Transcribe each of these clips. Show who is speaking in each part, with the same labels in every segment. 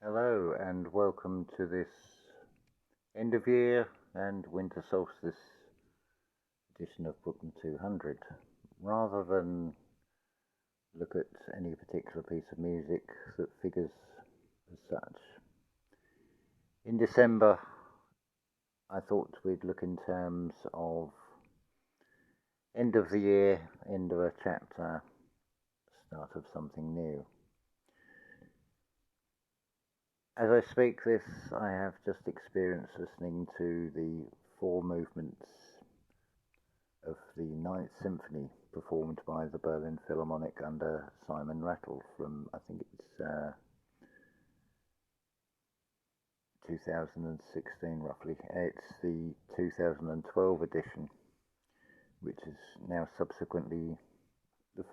Speaker 1: Hello and welcome to this end of year and winter solstice edition of Bruckner 200. Rather than look at any particular piece of music that figures as such, in December I thought we'd look in terms of end of the year, end of a chapter, start of something new. As I speak this, I have just experienced listening to the four movements of the Ninth Symphony performed by the Berliner Philharmoniker under Simon Rattle from, I think it's 2016 roughly. It's the 2012 edition, which is now subsequently, the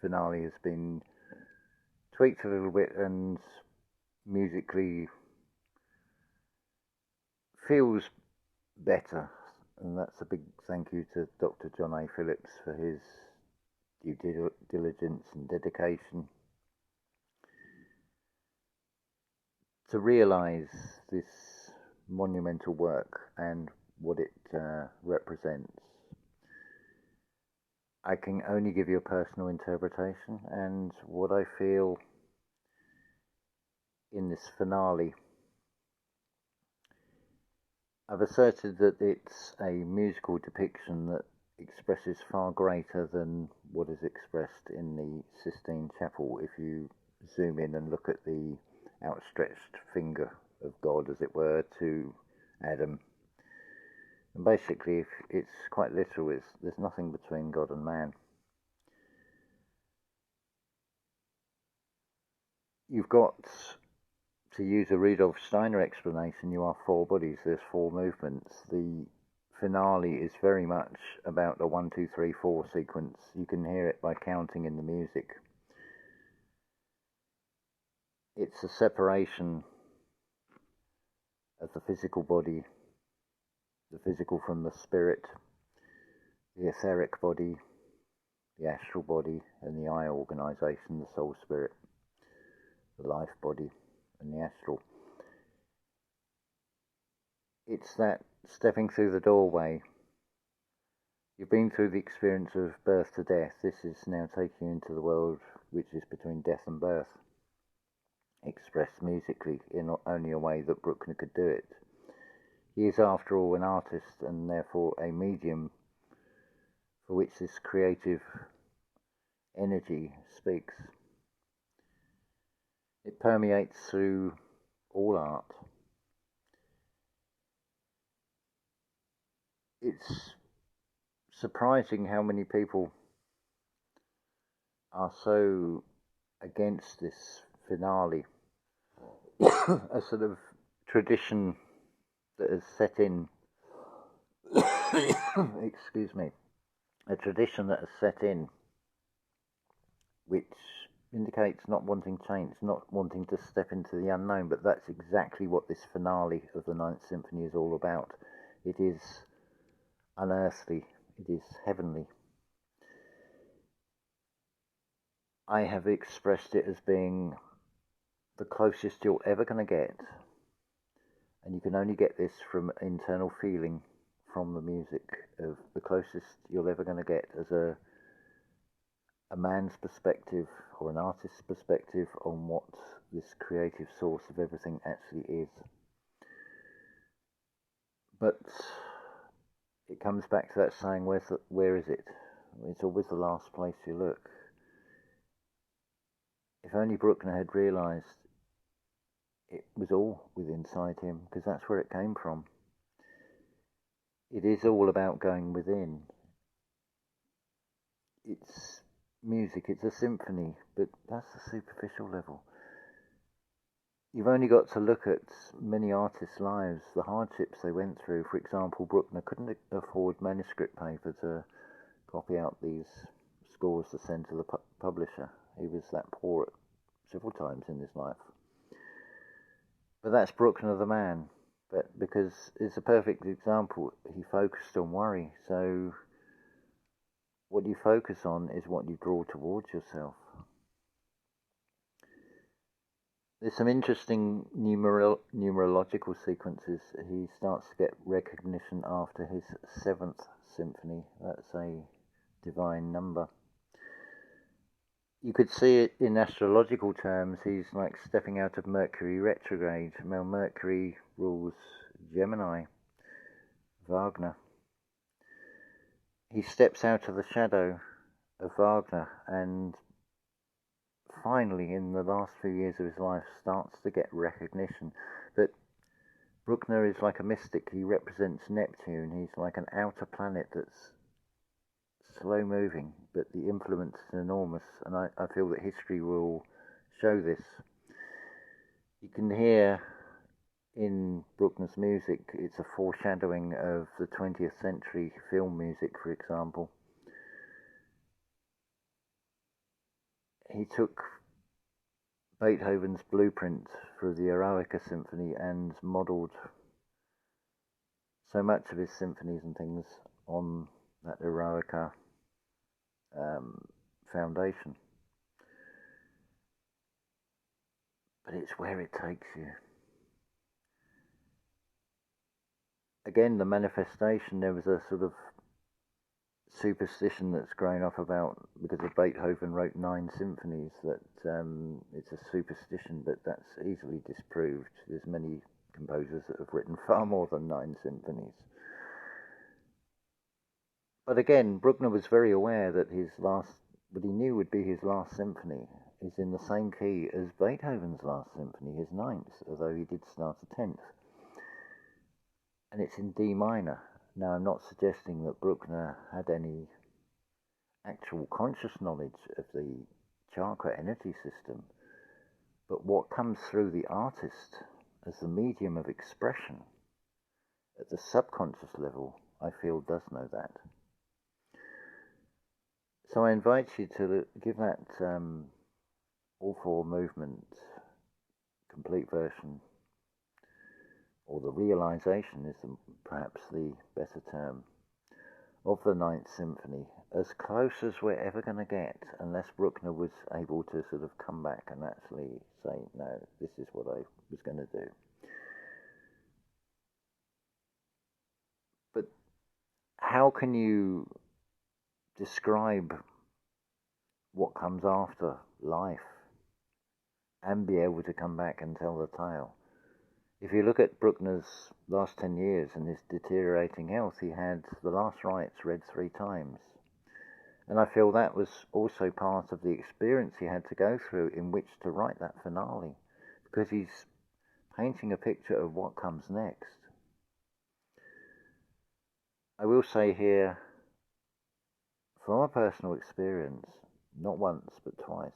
Speaker 1: finale has been tweaked a little bit and musically feels better, and that's a big thank you to Dr. John A. Phillips for his due diligence and dedication to realise this monumental work and what it represents. I can only give you a personal interpretation, and what I feel in this finale, I've asserted that it's a musical depiction that expresses far greater than what is expressed in the Sistine Chapel if you zoom in and look at the outstretched finger of God, as it were, to Adam. And basically, if it's quite literal, there's nothing between God and man. You've got, to use a Rudolf Steiner explanation, you are four bodies, there's four movements. The finale is very much about a 1, 2, 3, 4 sequence. You can hear it by counting in the music. It's a separation of the physical body, the physical from the spirit, the etheric body, the astral body, and the eye organisation, the soul spirit, the life body, and the astral. It's that stepping through the doorway. You've been through the experience of birth to death. This is now taking you into the world which is between death and birth, expressed musically in only a way that Bruckner could do it. He is, after all, an artist and therefore a medium for which this creative energy speaks. It permeates through all art. It's surprising how many people are so against this finale, a sort of tradition that has set in, excuse me, a tradition that has set in, which indicates not wanting change, not wanting to step into the unknown, but that's exactly what this finale of the Ninth Symphony is all about. It is unearthly, it is heavenly. I have expressed it as being the closest you're ever going to get, and you can only get this from internal feeling from the music, of the closest you're ever going to get as a man's perspective or an artist's perspective on what this creative source of everything actually is. But it comes back to that saying, where is it? It's always the last place you look. If only Bruckner had realised it was all within inside him, because that's where it came from. It is all about going within. It's music, it's a symphony, but that's the superficial level. You've only got to look at many artists' lives, the hardships they went through. For example, Bruckner couldn't afford manuscript paper to copy out these scores to send to the publisher. He was that poor several times in his life. But that's Bruckner the man. But because it's a perfect example, he focused on worry. So what you focus on is what you draw towards yourself. There's some interesting numerological sequences. He starts to get recognition after his seventh symphony. That's a divine number. You could see it in astrological terms. He's like stepping out of Mercury retrograde. Now Mercury rules Gemini, Wagner. He steps out of the shadow of Wagner and finally, in the last few years of his life, starts to get recognition. But Bruckner is like a mystic. He represents Neptune. He's like an outer planet that's slow moving, but the influence is enormous, and I feel that history will show this. You can hear in Bruckner's music, it's a foreshadowing of the 20th century film music, for example. He took Beethoven's blueprint for the Eroica Symphony and modelled so much of his symphonies and things on that Eroica foundation. But it's where it takes you. Again, the manifestation, there was a sort of superstition that's grown up about, because of Beethoven wrote 9 symphonies, that it's a superstition, but that's easily disproved. There's many composers that have written far more than 9 symphonies. But again, Bruckner was very aware that what he knew would be his last symphony is in the same key as Beethoven's last symphony, his 9th, although he did start a 10th. And it's in D minor. Now, I'm not suggesting that Bruckner had any actual conscious knowledge of the chakra energy system, but what comes through the artist as the medium of expression at the subconscious level, I feel does know that. So I invite you to give that all 4 movement complete version, or the realization is perhaps the better term, of the 9th Symphony, as close as we're ever going to get, unless Bruckner was able to sort of come back and actually say, no, this is what I was going to do. But how can you describe what comes after life and be able to come back and tell the tale? If you look at Bruckner's last 10 years and his deteriorating health, he had the last rites read 3 times. And I feel that was also part of the experience he had to go through in which to write that finale, because he's painting a picture of what comes next. I will say here, from a personal experience, not once but twice,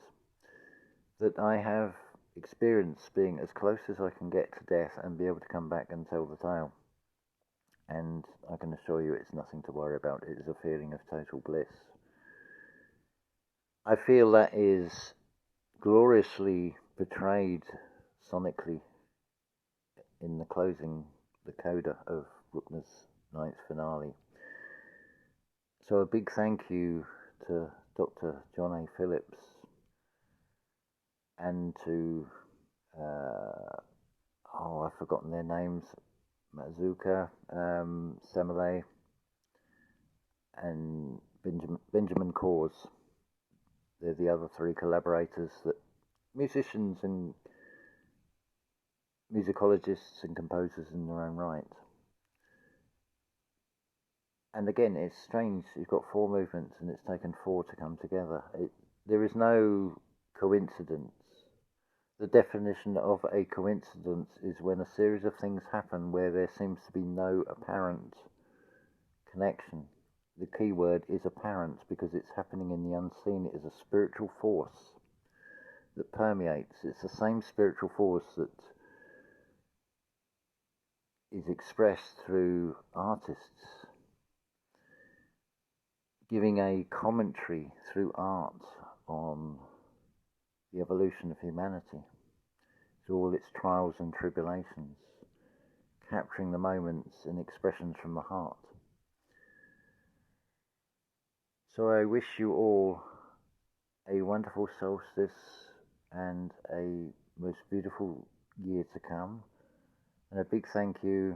Speaker 1: that I have experienced being as close as I can get to death and be able to come back and tell the tale. And I can assure you it's nothing to worry about. It is a feeling of total bliss. I feel that is gloriously portrayed sonically in the closing, the coda of Bruckner's 9th finale. So a big thank you to Dr. John A. Phillips and to, I've forgotten their names, Mazuka, Semele, and Benjamin Kors. They're the other 3 collaborators, that musicians and musicologists and composers in their own right. And again, it's strange, you've got 4 movements and it's taken 4 to come together. There is no coincidence. The definition of a coincidence is when a series of things happen where there seems to be no apparent connection. The key word is apparent because it's happening in the unseen. It is a spiritual force that permeates. It's the same spiritual force that is expressed through artists giving a commentary through art on the evolution of humanity, through all its trials and tribulations, capturing the moments and expressions from the heart. So I wish you all a wonderful solstice and a most beautiful year to come. And a big thank you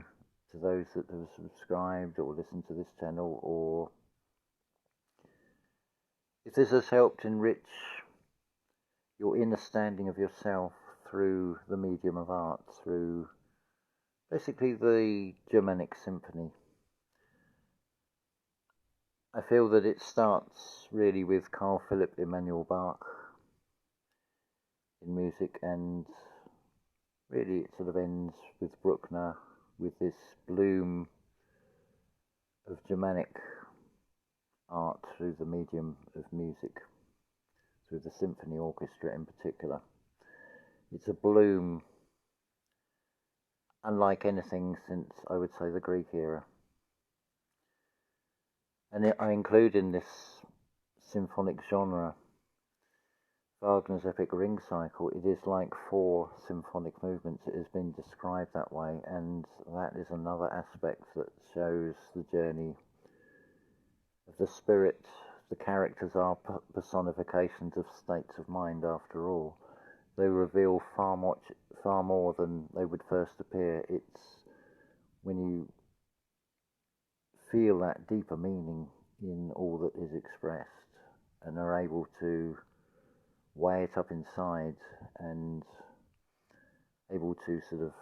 Speaker 1: to those that have subscribed or listened to this channel, or if this has helped enrich your understanding of yourself through the medium of art, through basically the Germanic symphony. I feel that it starts really with Carl Philipp Emanuel Bach in music, and really it sort of ends with Bruckner, with this bloom of Germanic art through the medium of music, through the symphony orchestra in particular. It's a bloom unlike anything since, I would say, the Greek era. And I include in this symphonic genre Wagner's epic ring cycle. It is like 4 symphonic movements. It has been described that way, and that is another aspect that shows the journey of the spirit. The characters are personifications of states of mind, after all. They reveal far more than they would first appear. It's when you feel that deeper meaning in all that is expressed and are able to weigh it up inside and able to sort of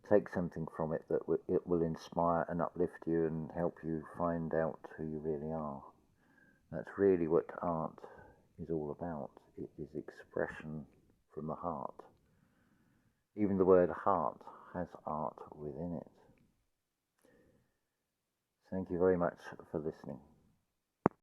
Speaker 1: take something from it that it will inspire and uplift you and help you find out who you really are. That's really what art is all about. It is expression from the heart. Even the word heart has art within it. Thank you very much for listening.